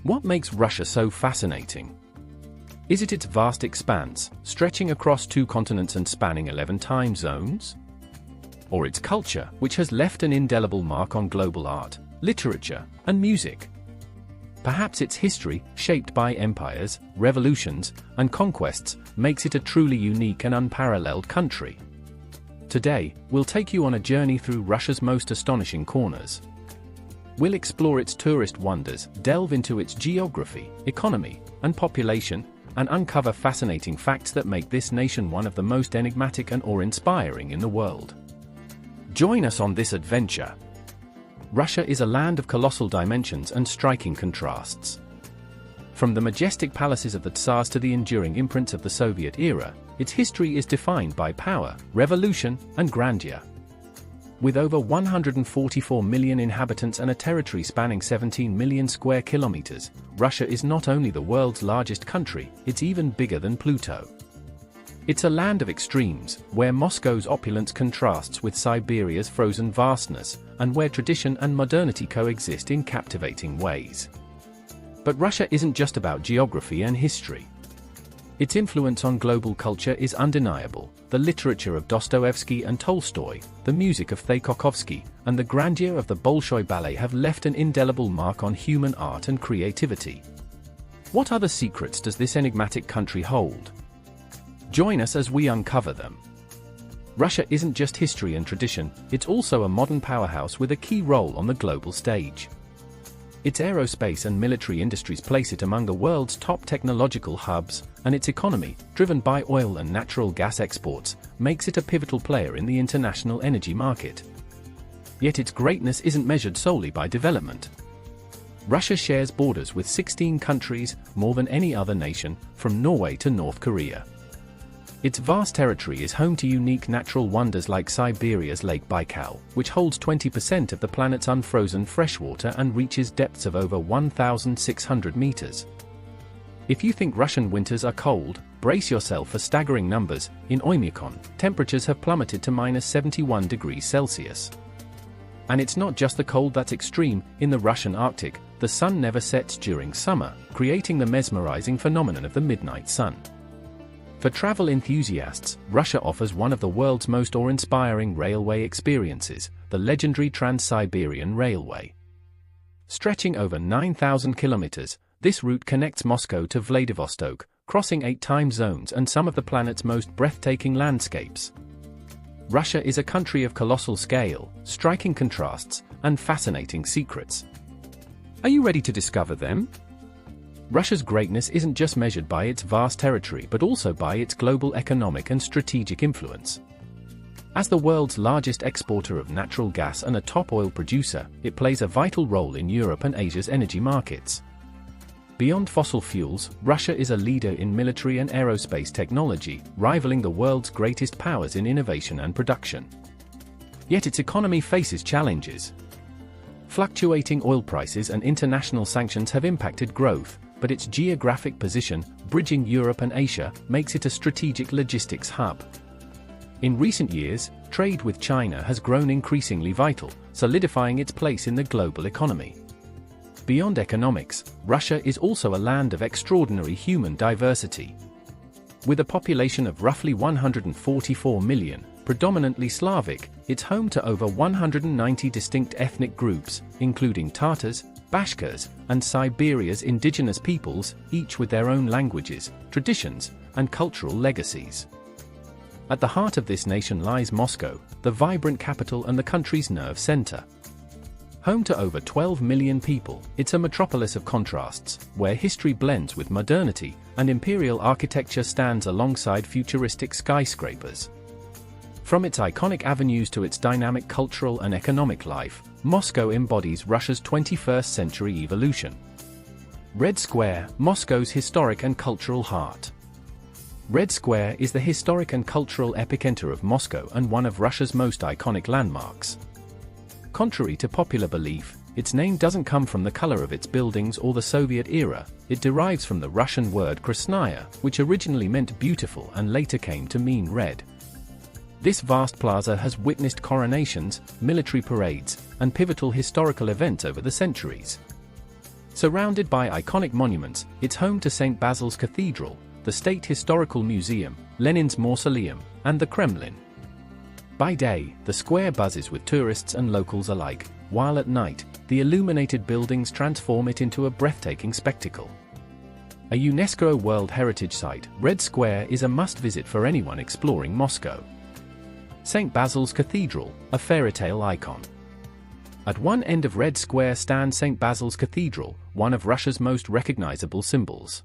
What makes Russia so fascinating? Is it its vast expanse, stretching across 2 continents and spanning 11 time zones? Or its culture, which has left an indelible mark on global art, literature, and music? Perhaps its history, shaped by empires, revolutions, and conquests, makes it a truly unique and unparalleled country. Today, we'll take you on a journey through Russia's most astonishing corners. We'll explore its tourist wonders, delve into its geography, economy, and population, and uncover fascinating facts that make this nation one of the most enigmatic and awe-inspiring in the world. Join us on this adventure. Russia is a land of colossal dimensions and striking contrasts. From the majestic palaces of the Tsars to the enduring imprints of the Soviet era, its history is defined by power, revolution, and grandeur. With over 144 million inhabitants and a territory spanning 17 million square kilometers, Russia is not only the world's largest country, it's even bigger than Pluto. It's a land of extremes, where Moscow's opulence contrasts with Siberia's frozen vastness, and where tradition and modernity coexist in captivating ways. But Russia isn't just about geography and history. Its influence on global culture is undeniable. The literature of Dostoevsky and Tolstoy, the music of Tchaikovsky, and the grandeur of the Bolshoi Ballet have left an indelible mark on human art and creativity. What other secrets does this enigmatic country hold? Join us as we uncover them. Russia isn't just history and tradition, it's also a modern powerhouse with a key role on the global stage. Its aerospace and military industries place it among the world's top technological hubs, and its economy, driven by oil and natural gas exports, makes it a pivotal player in the international energy market. Yet its greatness isn't measured solely by development. Russia shares borders with 16 countries, more than any other nation, from Norway to North Korea. Its vast territory is home to unique natural wonders like Siberia's Lake Baikal, which holds 20% of the planet's unfrozen freshwater and reaches depths of over 1,600 meters. If you think Russian winters are cold, brace yourself for staggering numbers. In Oymyakon, temperatures have plummeted to -71 degrees Celsius. And it's not just the cold that's extreme. In the Russian Arctic, the sun never sets during summer, creating the mesmerizing phenomenon of the midnight sun. For travel enthusiasts, Russia offers one of the world's most awe-inspiring railway experiences, the legendary Trans-Siberian Railway. Stretching over 9,000 kilometers, this route connects Moscow to Vladivostok, crossing 8 time zones and some of the planet's most breathtaking landscapes. Russia is a country of colossal scale, striking contrasts, and fascinating secrets. Are you ready to discover them? Russia's greatness isn't just measured by its vast territory but also by its global economic and strategic influence. As the world's largest exporter of natural gas and a top oil producer, it plays a vital role in Europe and Asia's energy markets. Beyond fossil fuels, Russia is a leader in military and aerospace technology, rivaling the world's greatest powers in innovation and production. Yet its economy faces challenges. Fluctuating oil prices and international sanctions have impacted growth, but its geographic position, bridging Europe and Asia, makes it a strategic logistics hub. In recent years, trade with China has grown increasingly vital, solidifying its place in the global economy. Beyond economics, Russia is also a land of extraordinary human diversity. With a population of roughly 144 million, predominantly Slavic, it's home to over 190 distinct ethnic groups, including Tatars, Bashkirs, and Siberia's indigenous peoples, each with their own languages, traditions, and cultural legacies. At the heart of this nation lies Moscow, the vibrant capital and the country's nerve center. Home to over 12 million people, it's a metropolis of contrasts, where history blends with modernity, and imperial architecture stands alongside futuristic skyscrapers. From its iconic avenues to its dynamic cultural and economic life, Moscow embodies Russia's 21st century evolution. Red Square, Moscow's historic and cultural heart. Red Square is the historic and cultural epicenter of Moscow and one of Russia's most iconic landmarks. Contrary to popular belief, its name doesn't come from the color of its buildings or the Soviet era, it derives from the Russian word krasnaya, which originally meant beautiful and later came to mean red. This vast plaza has witnessed coronations, military parades, and pivotal historical events over the centuries. Surrounded by iconic monuments, it's home to St. Basil's Cathedral, the State Historical Museum, Lenin's Mausoleum, and the Kremlin. By day, the square buzzes with tourists and locals alike, while at night, the illuminated buildings transform it into a breathtaking spectacle. A UNESCO World Heritage Site, Red Square is a must-visit for anyone exploring Moscow. St. Basil's Cathedral, a fairy-tale icon. At one end of Red Square stands St. Basil's Cathedral, one of Russia's most recognizable symbols.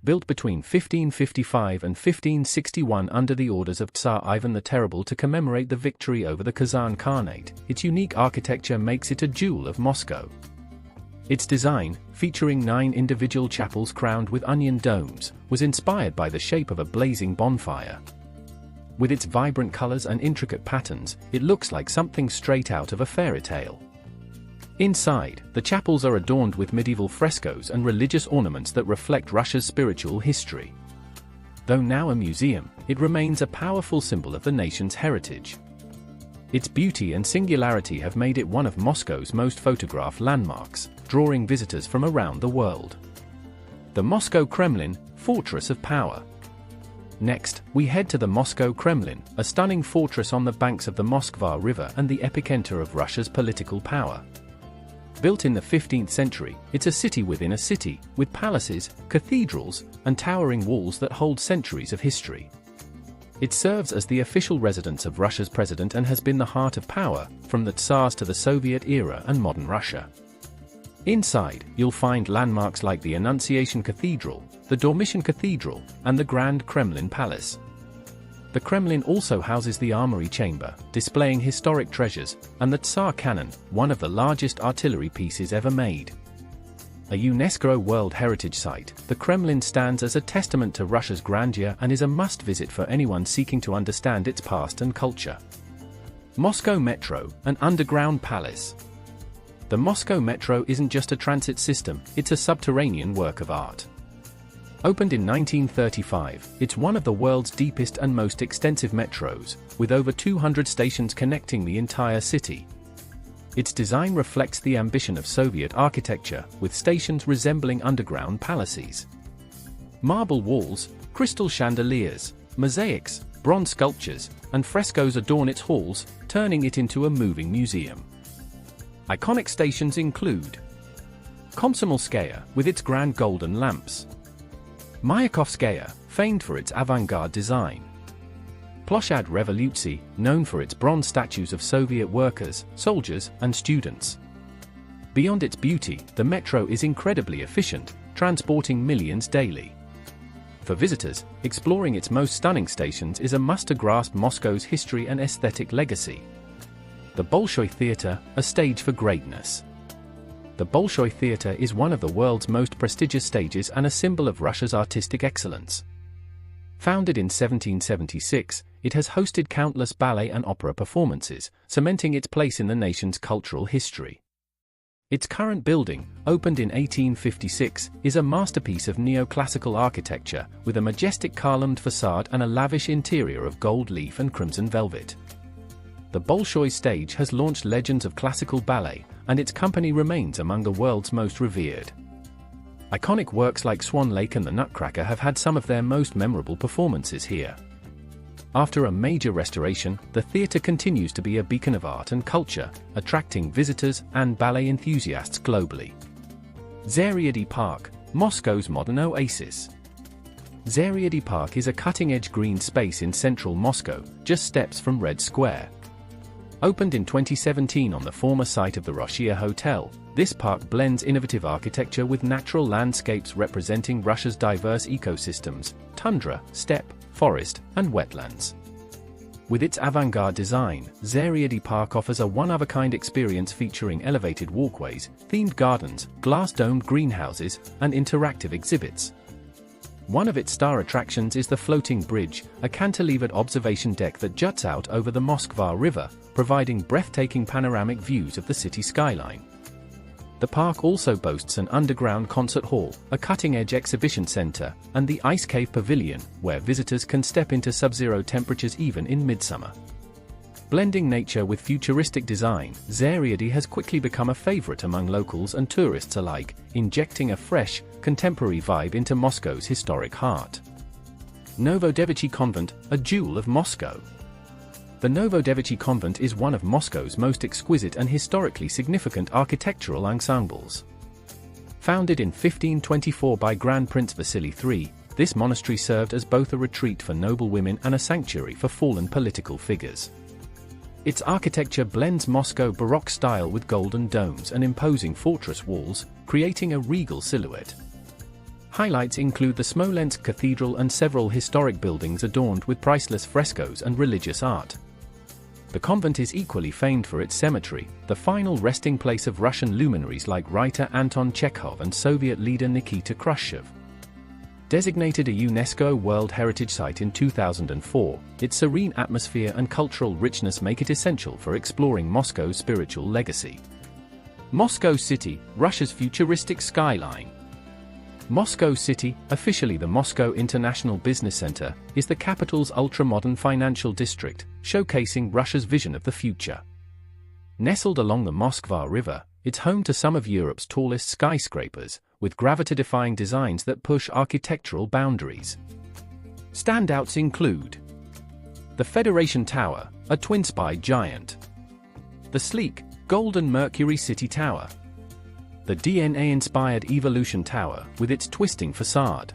Built between 1555 and 1561 under the orders of Tsar Ivan the Terrible to commemorate the victory over the Kazan Khanate, its unique architecture makes it a jewel of Moscow. Its design, featuring 9 individual chapels crowned with onion domes, was inspired by the shape of a blazing bonfire. With its vibrant colors and intricate patterns, it looks like something straight out of a fairy tale. Inside, the chapels are adorned with medieval frescoes and religious ornaments that reflect Russia's spiritual history. Though now a museum, it remains a powerful symbol of the nation's heritage. Its beauty and singularity have made it one of Moscow's most photographed landmarks, drawing visitors from around the world. The Moscow Kremlin, Fortress of Power. Next, we head to the Moscow Kremlin, a stunning fortress on the banks of the Moskva River and the epicenter of Russia's political power. Built in the 15th century, it's a city within a city, with palaces, cathedrals, and towering walls that hold centuries of history. It serves as the official residence of Russia's president and has been the heart of power, from the Tsars to the Soviet era and modern Russia. Inside, you'll find landmarks like the Annunciation Cathedral, the Dormition Cathedral, and the Grand Kremlin Palace. The Kremlin also houses the Armory Chamber, displaying historic treasures, and the Tsar Cannon, one of the largest artillery pieces ever made. A UNESCO World Heritage Site, the Kremlin stands as a testament to Russia's grandeur and is a must-visit for anyone seeking to understand its past and culture. Moscow Metro, an underground palace. The Moscow Metro isn't just a transit system, it's a subterranean work of art. Opened in 1935, it's one of the world's deepest and most extensive metros, with over 200 stations connecting the entire city. Its design reflects the ambition of Soviet architecture, with stations resembling underground palaces. Marble walls, crystal chandeliers, mosaics, bronze sculptures, and frescoes adorn its halls, turning it into a moving museum. Iconic stations include Komsomolskaya, with its grand golden lamps. Mayakovskaya, famed for its avant-garde design. Ploshad Revolutsy, known for its bronze statues of Soviet workers, soldiers, and students. Beyond its beauty, the metro is incredibly efficient, transporting millions daily. For visitors, exploring its most stunning stations is a must to grasp Moscow's history and aesthetic legacy. The Bolshoi Theatre, a stage for greatness. The Bolshoi Theatre is one of the world's most prestigious stages and a symbol of Russia's artistic excellence. Founded in 1776, it has hosted countless ballet and opera performances, cementing its place in the nation's cultural history. Its current building, opened in 1856, is a masterpiece of neoclassical architecture, with a majestic columned facade and a lavish interior of gold leaf and crimson velvet. The Bolshoi stage has launched legends of classical ballet, and its company remains among the world's most revered. Iconic works like Swan Lake and the Nutcracker have had some of their most memorable performances here. After a major restoration, the theatre continues to be a beacon of art and culture, attracting visitors and ballet enthusiasts globally. Zaryadye Park, Moscow's modern oasis. Zaryadye Park is a cutting-edge green space in central Moscow, just steps from Red Square. Opened in 2017 on the former site of the Russia Hotel, this park blends innovative architecture with natural landscapes representing Russia's diverse ecosystems, tundra, steppe, forest, and wetlands. With its avant-garde design, Zaryadye Park offers a one-of-a-kind experience featuring elevated walkways, themed gardens, glass-domed greenhouses, and interactive exhibits. One of its star attractions is the floating bridge, a cantilevered observation deck that juts out over the Moskva River, providing breathtaking panoramic views of the city skyline. The park also boasts an underground concert hall, a cutting-edge exhibition center, and the Ice Cave Pavilion, where visitors can step into sub-zero temperatures even in midsummer. Blending nature with futuristic design, Zaryadye has quickly become a favorite among locals and tourists alike, injecting a fresh, contemporary vibe into Moscow's historic heart. Novodevichy Convent, a jewel of Moscow. The Novodevichy Convent is one of Moscow's most exquisite and historically significant architectural ensembles. Founded in 1524 by Grand Prince Vasily III, this monastery served as both a retreat for noble women and a sanctuary for fallen political figures. Its architecture blends Moscow Baroque style with golden domes and imposing fortress walls, creating a regal silhouette. Highlights include the Smolensk Cathedral and several historic buildings adorned with priceless frescoes and religious art. The convent is equally famed for its cemetery, the final resting place of Russian luminaries like writer Anton Chekhov and Soviet leader Nikita Khrushchev. Designated a UNESCO World Heritage Site in 2004, its serene atmosphere and cultural richness make it essential for exploring Moscow's spiritual legacy. Moscow City, Russia's futuristic skyline. Moscow City, officially the Moscow International Business Center, is the capital's ultra-modern financial district, showcasing Russia's vision of the future. Nestled along the Moskva River, it's home to some of Europe's tallest skyscrapers, with gravity-defying designs that push architectural boundaries. Standouts include the Federation Tower, a twin-spire giant; the sleek, golden Mercury City Tower; the DNA-inspired Evolution Tower, with its twisting facade.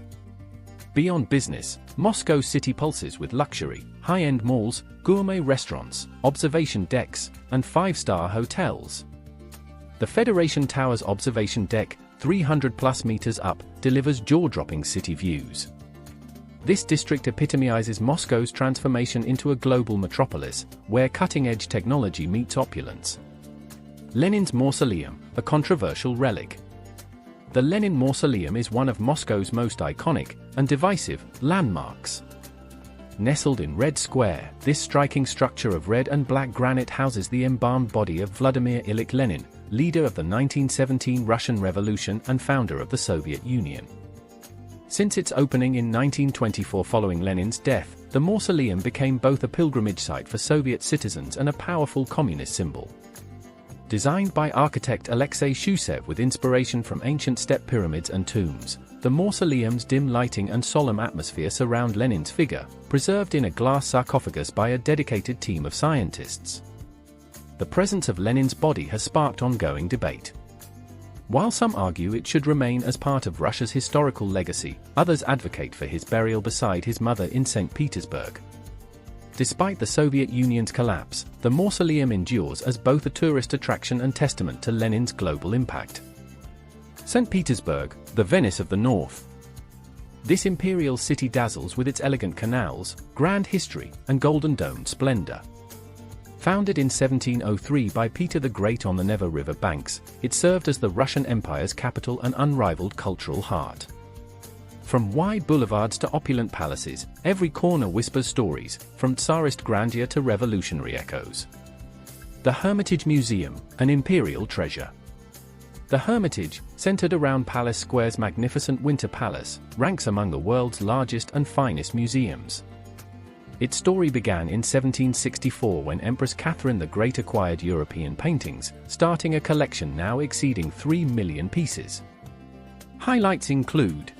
Beyond business, Moscow City pulses with luxury, high-end malls, gourmet restaurants, observation decks, and five-star hotels. The Federation Tower's observation deck, 300+ meters up, delivers jaw-dropping city views. This district epitomizes Moscow's transformation into a global metropolis, where cutting-edge technology meets opulence. Lenin's Mausoleum, a controversial relic. The Lenin Mausoleum is one of Moscow's most iconic and divisive landmarks. Nestled in Red Square, this striking structure of red and black granite houses the embalmed body of Vladimir Ilyich Lenin, leader of the 1917 Russian Revolution and founder of the Soviet Union. Since its opening in 1924 following Lenin's death, the mausoleum became both a pilgrimage site for Soviet citizens and a powerful communist symbol. Designed by architect Alexei Shusev with inspiration from ancient step pyramids and tombs, the mausoleum's dim lighting and solemn atmosphere surround Lenin's figure, preserved in a glass sarcophagus by a dedicated team of scientists. The presence of Lenin's body has sparked ongoing debate. While some argue it should remain as part of Russia's historical legacy, others advocate for his burial beside his mother in St. Petersburg. Despite the Soviet Union's collapse, the mausoleum endures as both a tourist attraction and testament to Lenin's global impact. St. Petersburg, the Venice of the North. This imperial city dazzles with its elegant canals, grand history, and golden domed splendor. Founded in 1703 by Peter the Great on the Neva River banks, it served as the Russian Empire's capital and unrivaled cultural heart. From wide boulevards to opulent palaces, every corner whispers stories, from Tsarist grandeur to revolutionary echoes. The Hermitage Museum, an imperial treasure. The Hermitage, centered around Palace Square's magnificent Winter Palace, ranks among the world's largest and finest museums. Its story began in 1764 when Empress Catherine the Great acquired European paintings, starting a collection now exceeding 3 million pieces. Highlights include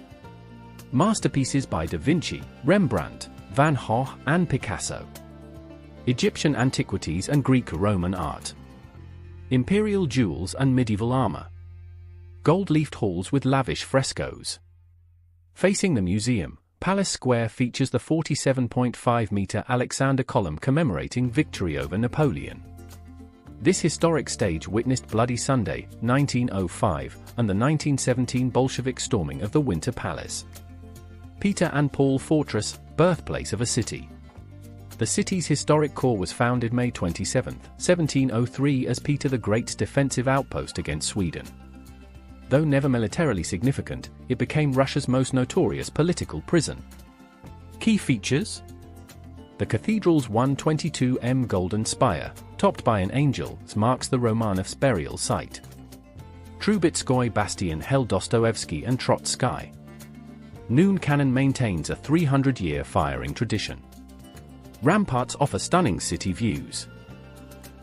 masterpieces by Da Vinci, Rembrandt, Van Gogh, and Picasso. Egyptian antiquities and Greek-Roman art. Imperial jewels and medieval armor. Gold-leafed halls with lavish frescoes. Facing the museum, Palace Square features the 47.5-meter Alexander Column commemorating victory over Napoleon. This historic stage witnessed Bloody Sunday, 1905, and the 1917 Bolshevik storming of the Winter Palace. Peter and Paul Fortress, birthplace of a city. The city's historic core was founded May 27, 1703 as Peter the Great's defensive outpost against Sweden. Though never militarily significant, it became Russia's most notorious political prison. Key features: the cathedral's 122-m golden spire, topped by an angel, marks the Romanovs' burial site. Trubetskoy Bastion held Dostoevsky and Trotsky. Noon Cannon maintains a 300-year firing tradition. Ramparts offer stunning city views.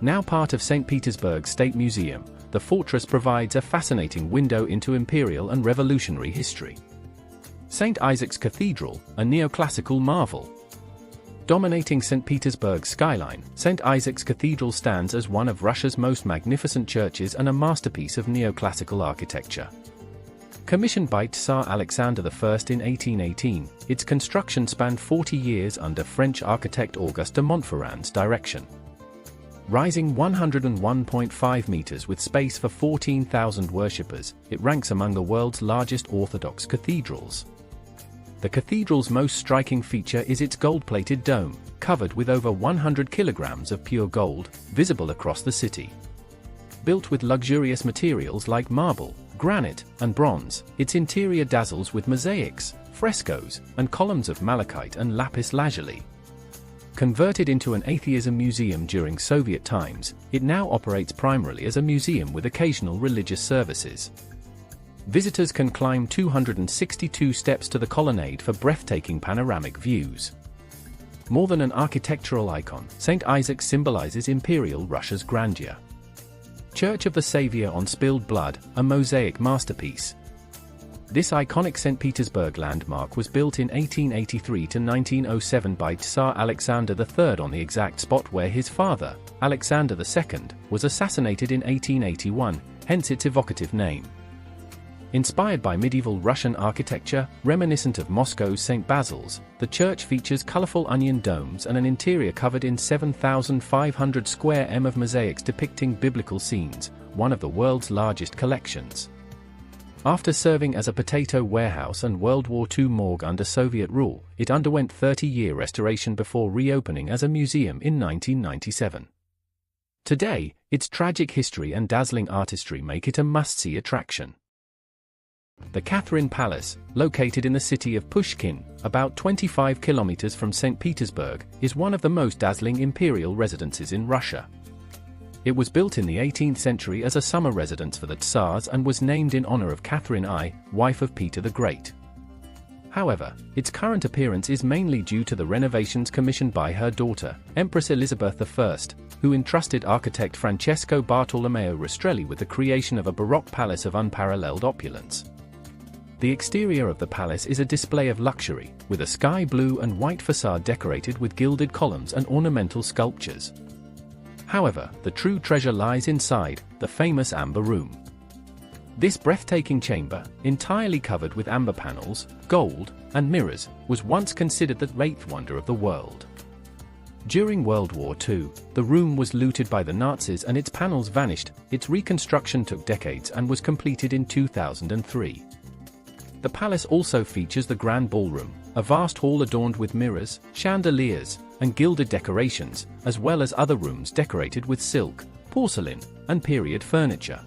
Now part of St. Petersburg State Museum, the fortress provides a fascinating window into imperial and revolutionary history. St. Isaac's Cathedral, a neoclassical marvel. Dominating St. Petersburg's skyline, St. Isaac's Cathedral stands as one of Russia's most magnificent churches and a masterpiece of neoclassical architecture. Commissioned by Tsar Alexander I in 1818, its construction spanned 40 years under French architect Auguste de Montferrand's direction. Rising 101.5 meters with space for 14,000 worshippers, it ranks among the world's largest Orthodox cathedrals. The cathedral's most striking feature is its gold-plated dome, covered with over 100 kilograms of pure gold, visible across the city. Built with luxurious materials like marble, granite, and bronze, its interior dazzles with mosaics, frescoes, and columns of malachite and lapis lazuli. Converted into an atheism museum during Soviet times, it now operates primarily as a museum with occasional religious services. Visitors can climb 262 steps to the colonnade for breathtaking panoramic views. More than an architectural icon, St. Isaac symbolizes Imperial Russia's grandeur. Church of the Savior on Spilled Blood, a mosaic masterpiece. This iconic St. Petersburg landmark was built in 1883 to 1907 by Tsar Alexander III on the exact spot where his father, Alexander II, was assassinated in 1881, hence its evocative name. Inspired by medieval Russian architecture, reminiscent of Moscow's St. Basil's, the church features colorful onion domes and an interior covered in 7,500 square m of mosaics depicting biblical scenes, one of the world's largest collections. After serving as a potato warehouse and World War II morgue under Soviet rule, it underwent 30-year restoration before reopening as a museum in 1997. Today, its tragic history and dazzling artistry make it a must-see attraction. The Catherine Palace, located in the city of Pushkin, about 25 kilometers from St. Petersburg, is one of the most dazzling imperial residences in Russia. It was built in the 18th century as a summer residence for the Tsars and was named in honor of Catherine I, wife of Peter the Great. However, its current appearance is mainly due to the renovations commissioned by her daughter, Empress Elizabeth I, who entrusted architect Francesco Bartolomeo Rastrelli with the creation of a Baroque palace of unparalleled opulence. The exterior of the palace is a display of luxury, with a sky blue and white facade decorated with gilded columns and ornamental sculptures. However, the true treasure lies inside, the famous Amber Room. This breathtaking chamber, entirely covered with amber panels, gold, and mirrors, was once considered the eighth wonder of the world. During World War II, the room was looted by the Nazis and its panels vanished. Its reconstruction took decades and was completed in 2003. The palace also features the Grand Ballroom, a vast hall adorned with mirrors, chandeliers, and gilded decorations, as well as other rooms decorated with silk, porcelain, and period furniture.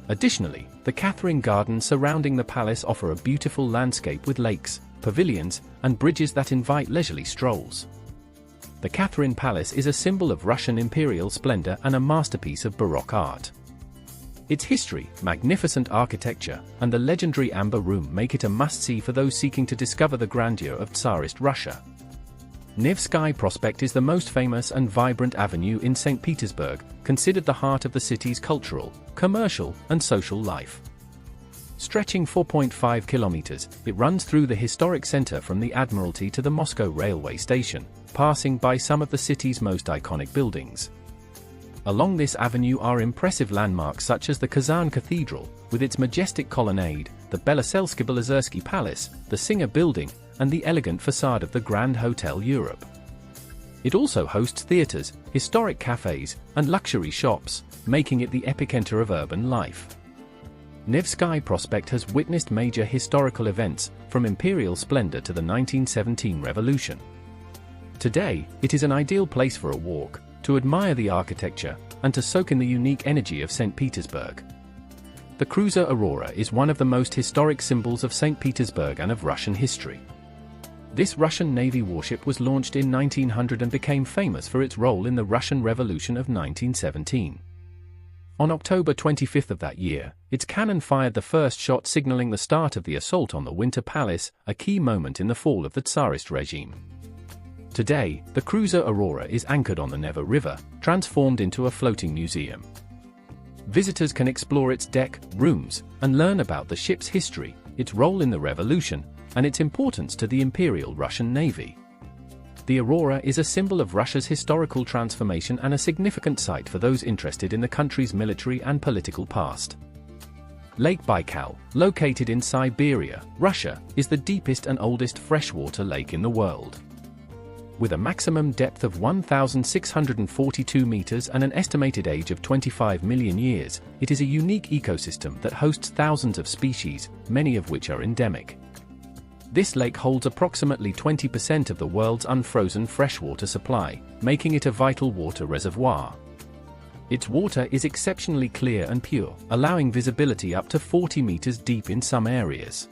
Additionally, the Catherine Gardens surrounding the palace offer a beautiful landscape with lakes, pavilions, and bridges that invite leisurely strolls. The Catherine Palace is a symbol of Russian imperial splendor and a masterpiece of Baroque art. Its history, magnificent architecture, and the legendary Amber Room make it a must-see for those seeking to discover the grandeur of Tsarist Russia. Nevsky Prospect is the most famous and vibrant avenue in St. Petersburg, considered the heart of the city's cultural, commercial, and social life. Stretching 4.5 kilometers, it runs through the historic center from the Admiralty to the Moscow railway station, passing by some of the city's most iconic buildings. Along this avenue are impressive landmarks such as the Kazan Cathedral, with its majestic colonnade, the Beloselsky Palace, the Singer Building, and the elegant facade of the Grand Hotel Europe. It also hosts theaters, historic cafes, and luxury shops, making it the epicenter of urban life. Nevsky Prospect has witnessed major historical events, from imperial splendor to the 1917 revolution. Today, it is an ideal place for a walk, to admire the architecture, and to soak in the unique energy of St. Petersburg. The cruiser Aurora is one of the most historic symbols of St. Petersburg and of Russian history. This Russian Navy warship was launched in 1900 and became famous for its role in the Russian Revolution of 1917. On October 25 of that year, its cannon fired the first shot signaling the start of the assault on the Winter Palace, a key moment in the fall of the Tsarist regime. Today, the cruiser Aurora is anchored on the Neva River, transformed into a floating museum. Visitors can explore its deck, rooms, and learn about the ship's history, its role in the revolution, and its importance to the Imperial Russian Navy. The Aurora is a symbol of Russia's historical transformation and a significant site for those interested in the country's military and political past. Lake Baikal, located in Siberia, Russia, is the deepest and oldest freshwater lake in the world. With a maximum depth of 1,642 meters and an estimated age of 25 million years, it is a unique ecosystem that hosts thousands of species, many of which are endemic. This lake holds approximately 20% of the world's unfrozen freshwater supply, making it a vital water reservoir. Its water is exceptionally clear and pure, allowing visibility up to 40 meters deep in some areas.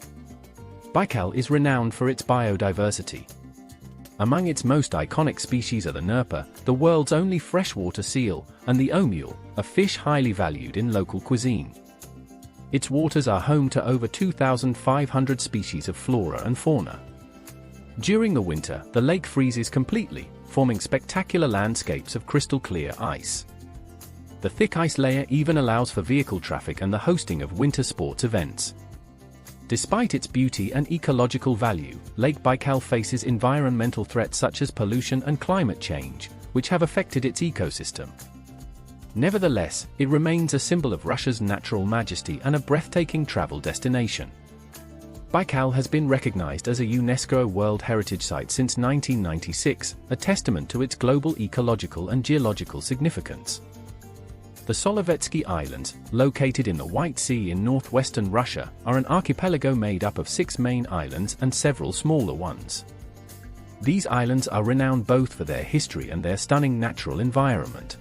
Baikal is renowned for its biodiversity. Among its most iconic species are the nerpa, the world's only freshwater seal, and the omule, a fish highly valued in local cuisine. Its waters are home to over 2,500 species of flora and fauna. During the winter, the lake freezes completely, forming spectacular landscapes of crystal-clear ice. The thick ice layer even allows for vehicle traffic and the hosting of winter sports events. Despite its beauty and ecological value, Lake Baikal faces environmental threats such as pollution and climate change, which have affected its ecosystem. Nevertheless, it remains a symbol of Russia's natural majesty and a breathtaking travel destination. Baikal has been recognized as a UNESCO World Heritage Site since 1996, a testament to its global ecological and geological significance. The Solovetsky Islands, located in the White Sea in northwestern Russia, are an archipelago made up of 6 main islands and several smaller ones. These islands are renowned both for their history and their stunning natural environment.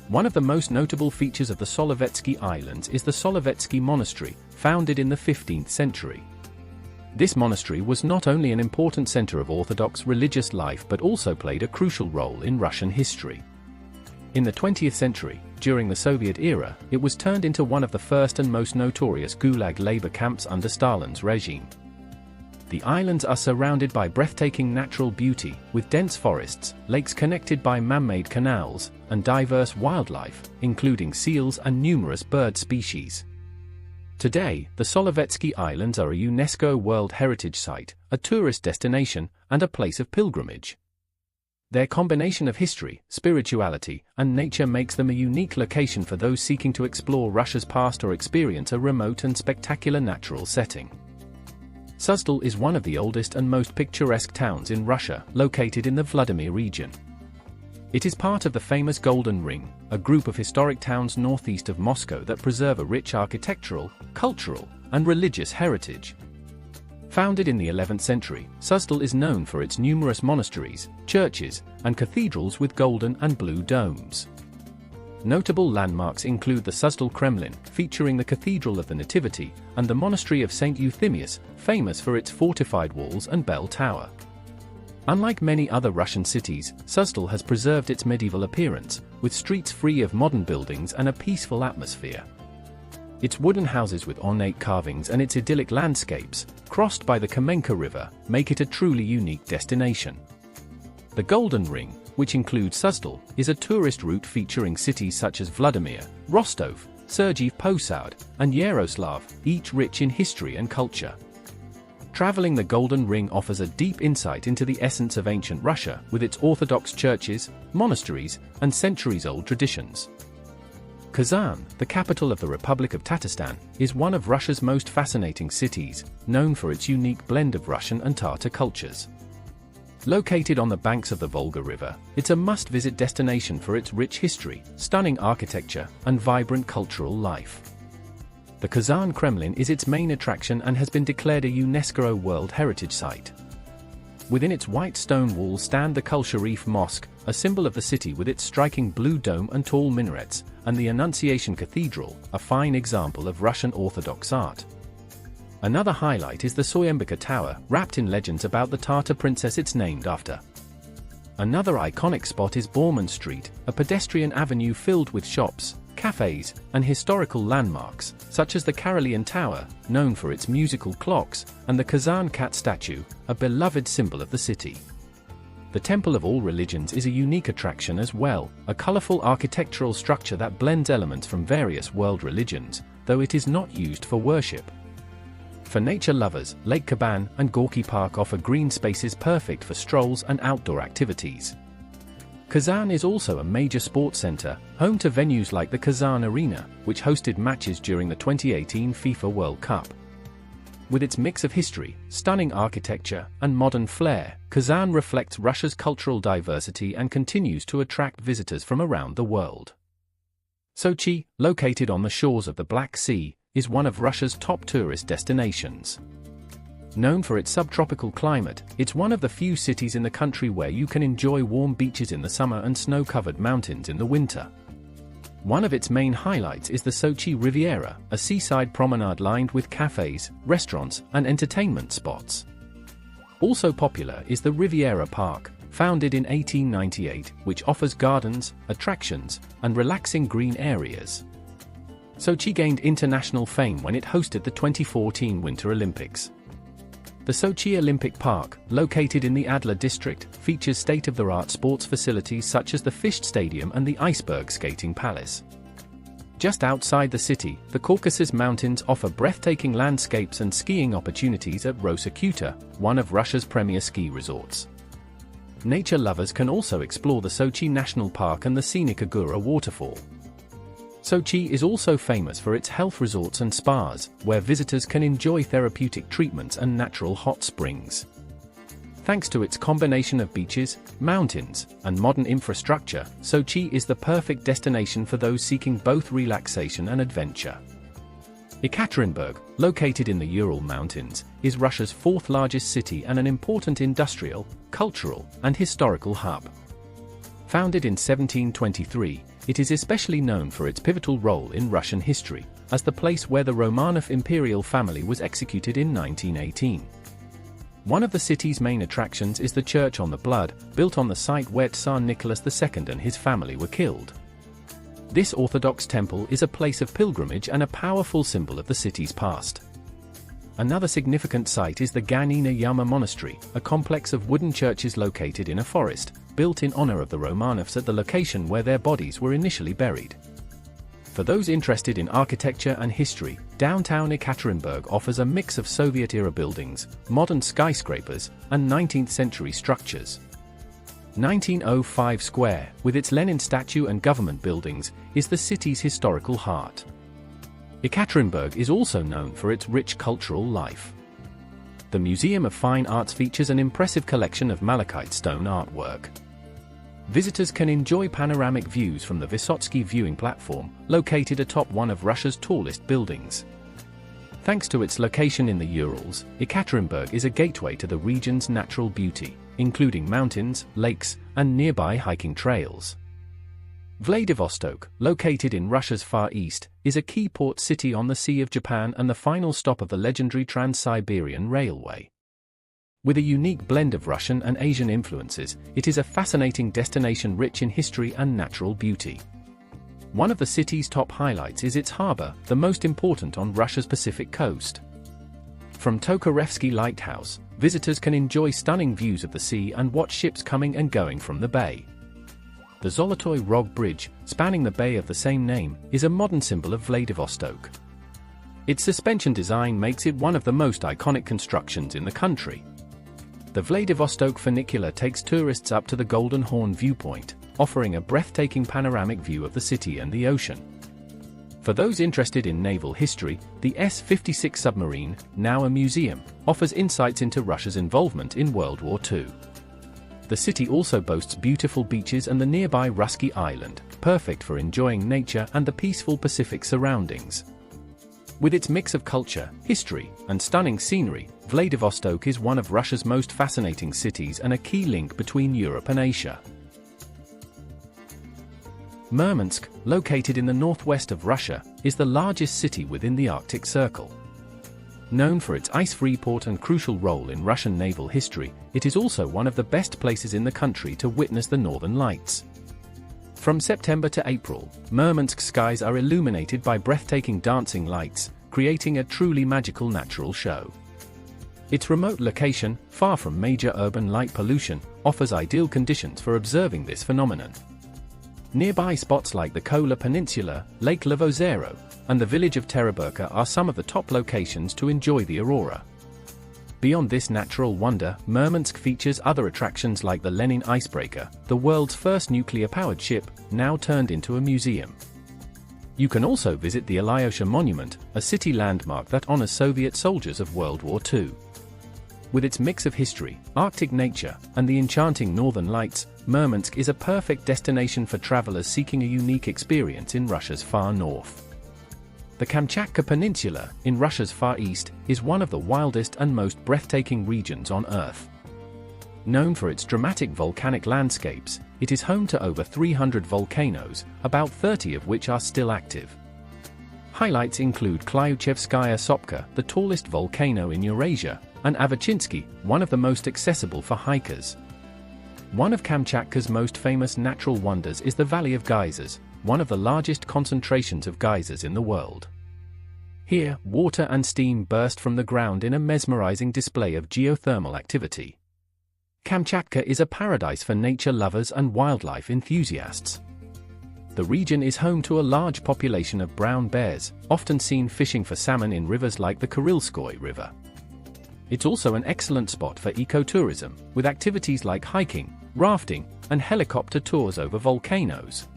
One of the most notable features of the Solovetsky Islands is the Solovetsky Monastery, founded in the 15th century. This monastery was not only an important center of Orthodox religious life but also played a crucial role in Russian history. In the 20th century, during the Soviet era, it was turned into one of the first and most notorious Gulag labor camps under Stalin's regime. The islands are surrounded by breathtaking natural beauty, with dense forests, lakes connected by man-made canals, and diverse wildlife, including seals and numerous bird species. Today, the Solovetsky Islands are a UNESCO World Heritage Site, a tourist destination, and a place of pilgrimage. Their combination of history, spirituality, and nature makes them a unique location for those seeking to explore Russia's past or experience a remote and spectacular natural setting. Suzdal is one of the oldest and most picturesque towns in Russia, located in the Vladimir region. It is part of the famous Golden Ring, a group of historic towns northeast of Moscow that preserve a rich architectural, cultural, and religious heritage. Founded in the 11th century, Suzdal is known for its numerous monasteries, churches, and cathedrals with golden and blue domes. Notable landmarks include the Suzdal Kremlin, featuring the Cathedral of the Nativity, and the Monastery of St. Euthemius, famous for its fortified walls and bell tower. Unlike many other Russian cities, Suzdal has preserved its medieval appearance, with streets free of modern buildings and a peaceful atmosphere. Its wooden houses with ornate carvings and its idyllic landscapes, crossed by the Kamenka River, make it a truly unique destination. The Golden Ring, which includes Suzdal, is a tourist route featuring cities such as Vladimir, Rostov, Sergiy Posad, and Yaroslav, each rich in history and culture. Traveling the Golden Ring offers a deep insight into the essence of ancient Russia, with its Orthodox churches, monasteries, and centuries-old traditions. Kazan, the capital of the Republic of Tatarstan, is one of Russia's most fascinating cities, known for its unique blend of Russian and Tatar cultures. Located on the banks of the Volga River, it's a must-visit destination for its rich history, stunning architecture, and vibrant cultural life. The Kazan Kremlin is its main attraction and has been declared a UNESCO World Heritage Site. Within its white stone walls stand the Kul Sharif Mosque, a symbol of the city with its striking blue dome and tall minarets, and the Annunciation Cathedral, a fine example of Russian Orthodox art. Another highlight is the Soyembika Tower, wrapped in legends about the Tatar princess it's named after. Another iconic spot is Borman Street, a pedestrian avenue filled with shops, cafes, and historical landmarks, such as the Karelian Tower, known for its musical clocks, and the Kazan cat statue, a beloved symbol of the city. The Temple of All Religions is a unique attraction as well, a colorful architectural structure that blends elements from various world religions, though it is not used for worship. For nature lovers, Lake Kuban and Gorky Park offer green spaces perfect for strolls and outdoor activities. Kazan is also a major sports center, home to venues like the Kazan Arena, which hosted matches during the 2018 FIFA World Cup. With its mix of history, stunning architecture, and modern flair, Kazan reflects Russia's cultural diversity and continues to attract visitors from around the world. Sochi, located on the shores of the Black Sea, is one of Russia's top tourist destinations. Known for its subtropical climate, it's one of the few cities in the country where you can enjoy warm beaches in the summer and snow-covered mountains in the winter. One of its main highlights is the Sochi Riviera, a seaside promenade lined with cafes, restaurants, and entertainment spots. Also popular is the Riviera Park, founded in 1898, which offers gardens, attractions, and relaxing green areas. Sochi gained international fame when it hosted the 2014 Winter Olympics. The Sochi Olympic Park, located in the Adler district, features state-of-the-art sports facilities such as the Fish Stadium and the Iceberg Skating Palace. Just outside the city, the Caucasus Mountains offer breathtaking landscapes and skiing opportunities at Rosa-Kuta, one of Russia's premier ski resorts. Nature lovers can also explore the Sochi National Park and the scenic Aurora waterfall. Sochi is also famous for its health resorts and spas, where visitors can enjoy therapeutic treatments and natural hot springs. Thanks to its combination of beaches, mountains, and modern infrastructure, Sochi is the perfect destination for those seeking both relaxation and adventure. Yekaterinburg, located in the Ural Mountains, is Russia's fourth largest city and an important industrial, cultural, and historical hub. Founded in 1723, it is especially known for its pivotal role in Russian history, as the place where the Romanov imperial family was executed in 1918. One of the city's main attractions is the Church on the Blood, built on the site where Tsar Nicholas II and his family were killed. This Orthodox temple is a place of pilgrimage and a powerful symbol of the city's past. Another significant site is the Ganina Yama Monastery, a complex of wooden churches located in a forest, built in honor of the Romanovs at the location where their bodies were initially buried. For those interested in architecture and history, downtown Yekaterinburg offers a mix of Soviet-era buildings, modern skyscrapers, and 19th-century structures. 1905 Square, with its Lenin statue and government buildings, is the city's historical heart. Yekaterinburg is also known for its rich cultural life. The Museum of Fine Arts features an impressive collection of malachite stone artwork. Visitors can enjoy panoramic views from the Vysotsky viewing platform, located atop one of Russia's tallest buildings. Thanks to its location in the Urals, Yekaterinburg is a gateway to the region's natural beauty, including mountains, lakes, and nearby hiking trails. Vladivostok, located in Russia's far east, is a key port city on the Sea of Japan and the final stop of the legendary Trans-Siberian Railway. With a unique blend of Russian and Asian influences, it is a fascinating destination rich in history and natural beauty. One of the city's top highlights is its harbor, the most important on Russia's Pacific coast. From Tokarevsky Lighthouse, visitors can enjoy stunning views of the sea and watch ships coming and going from the bay. The Zolotoy Rog Bridge, spanning the bay of the same name, is a modern symbol of Vladivostok. Its suspension design makes it one of the most iconic constructions in the country. The Vladivostok funicular takes tourists up to the Golden Horn viewpoint, offering a breathtaking panoramic view of the city and the ocean. For those interested in naval history, the S-56 submarine, now a museum, offers insights into Russia's involvement in World War II. The city also boasts beautiful beaches and the nearby Russky Island, perfect for enjoying nature and the peaceful Pacific surroundings. With its mix of culture, history, and stunning scenery, Vladivostok is one of Russia's most fascinating cities and a key link between Europe and Asia. Murmansk, located in the northwest of Russia, is the largest city within the Arctic Circle. Known for its ice-free port and crucial role in Russian naval history, it is also one of the best places in the country to witness the Northern Lights. From September to April, Murmansk skies are illuminated by breathtaking dancing lights, creating a truly magical natural show. Its remote location, far from major urban light pollution, offers ideal conditions for observing this phenomenon. Nearby spots like the Kola Peninsula, Lake Lvozero, and the village of Tereburka are some of the top locations to enjoy the aurora. Beyond this natural wonder, Murmansk features other attractions like the Lenin icebreaker, the world's first nuclear-powered ship, now turned into a museum. You can also visit the Alyosha Monument, a city landmark that honors Soviet soldiers of World War II. With its mix of history, Arctic nature, and the enchanting northern lights, Murmansk is a perfect destination for travelers seeking a unique experience in Russia's far north. The Kamchatka Peninsula, in Russia's far east, is one of the wildest and most breathtaking regions on Earth. Known for its dramatic volcanic landscapes, it is home to over 300 volcanoes, about 30 of which are still active. Highlights include Klyuchevskaya Sopka, the tallest volcano in Eurasia, and Avachinsky, one of the most accessible for hikers. One of Kamchatka's most famous natural wonders is the Valley of Geysers, one of the largest concentrations of geysers in the world. Here, water and steam burst from the ground in a mesmerizing display of geothermal activity. Kamchatka is a paradise for nature lovers and wildlife enthusiasts. The region is home to a large population of brown bears, often seen fishing for salmon in rivers like the Kurilskoye River. It's also an excellent spot for ecotourism, with activities like hiking, rafting, and helicopter tours over volcanoes.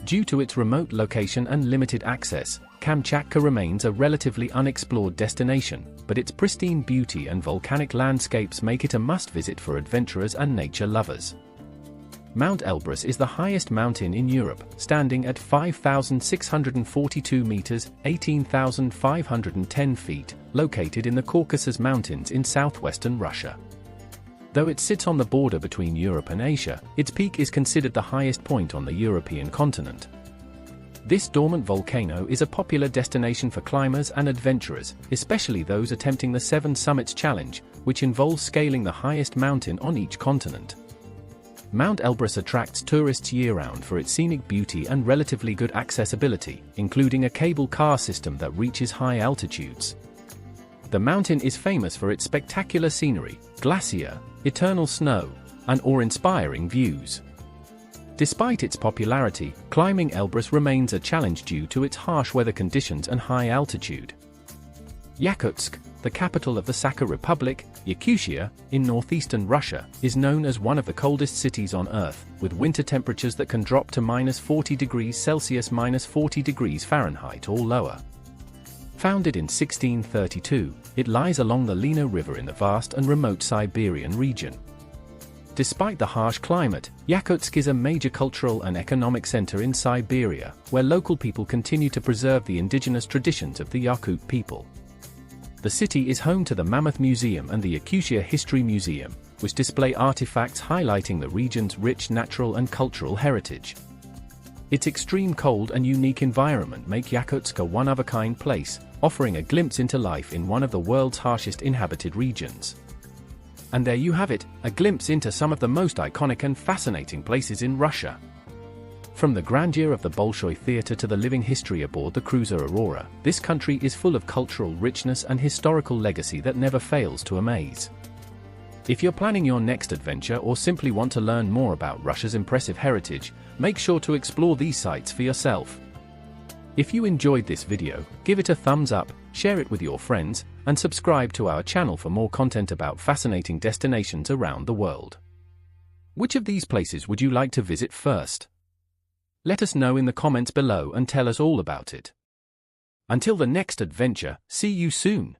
Due to its remote location and limited access, Kamchatka remains a relatively unexplored destination, but its pristine beauty and volcanic landscapes make it a must-visit for adventurers and nature lovers. Mount Elbrus is the highest mountain in Europe, standing at 5,642 meters, 18,510 feet, located in the Caucasus Mountains in southwestern Russia. Though it sits on the border between Europe and Asia, its peak is considered the highest point on the European continent. This dormant volcano is a popular destination for climbers and adventurers, especially those attempting the Seven Summits Challenge, which involves scaling the highest mountain on each continent. Mount Elbrus attracts tourists year-round for its scenic beauty and relatively good accessibility, including a cable car system that reaches high altitudes. The mountain is famous for its spectacular scenery, glacier, eternal snow, and awe-inspiring views. Despite its popularity, climbing Elbrus remains a challenge due to its harsh weather conditions and high altitude. Yakutsk, the capital of the Sakha Republic, Yakutia, in northeastern Russia, is known as one of the coldest cities on Earth, with winter temperatures that can drop to -40 degrees Celsius -40 degrees Fahrenheit or lower. Founded in 1632, it lies along the Lena River in the vast and remote Siberian region. Despite the harsh climate, Yakutsk is a major cultural and economic center in Siberia, where local people continue to preserve the indigenous traditions of the Yakut people. The city is home to the Mammoth Museum and the Yakutia History Museum, which display artifacts highlighting the region's rich natural and cultural heritage. Its extreme cold and unique environment make Yakutsk a one-of-a-kind place, offering a glimpse into life in one of the world's harshest inhabited regions. And there you have it, a glimpse into some of the most iconic and fascinating places in Russia. From the grandeur of the Bolshoi Theatre to the living history aboard the cruiser Aurora, this country is full of cultural richness and historical legacy that never fails to amaze. If you're planning your next adventure or simply want to learn more about Russia's impressive heritage, make sure to explore these sites for yourself. If you enjoyed this video, give it a thumbs up, share it with your friends, and subscribe to our channel for more content about fascinating destinations around the world. Which of these places would you like to visit first? Let us know in the comments below and tell us all about it. Until the next adventure, see you soon.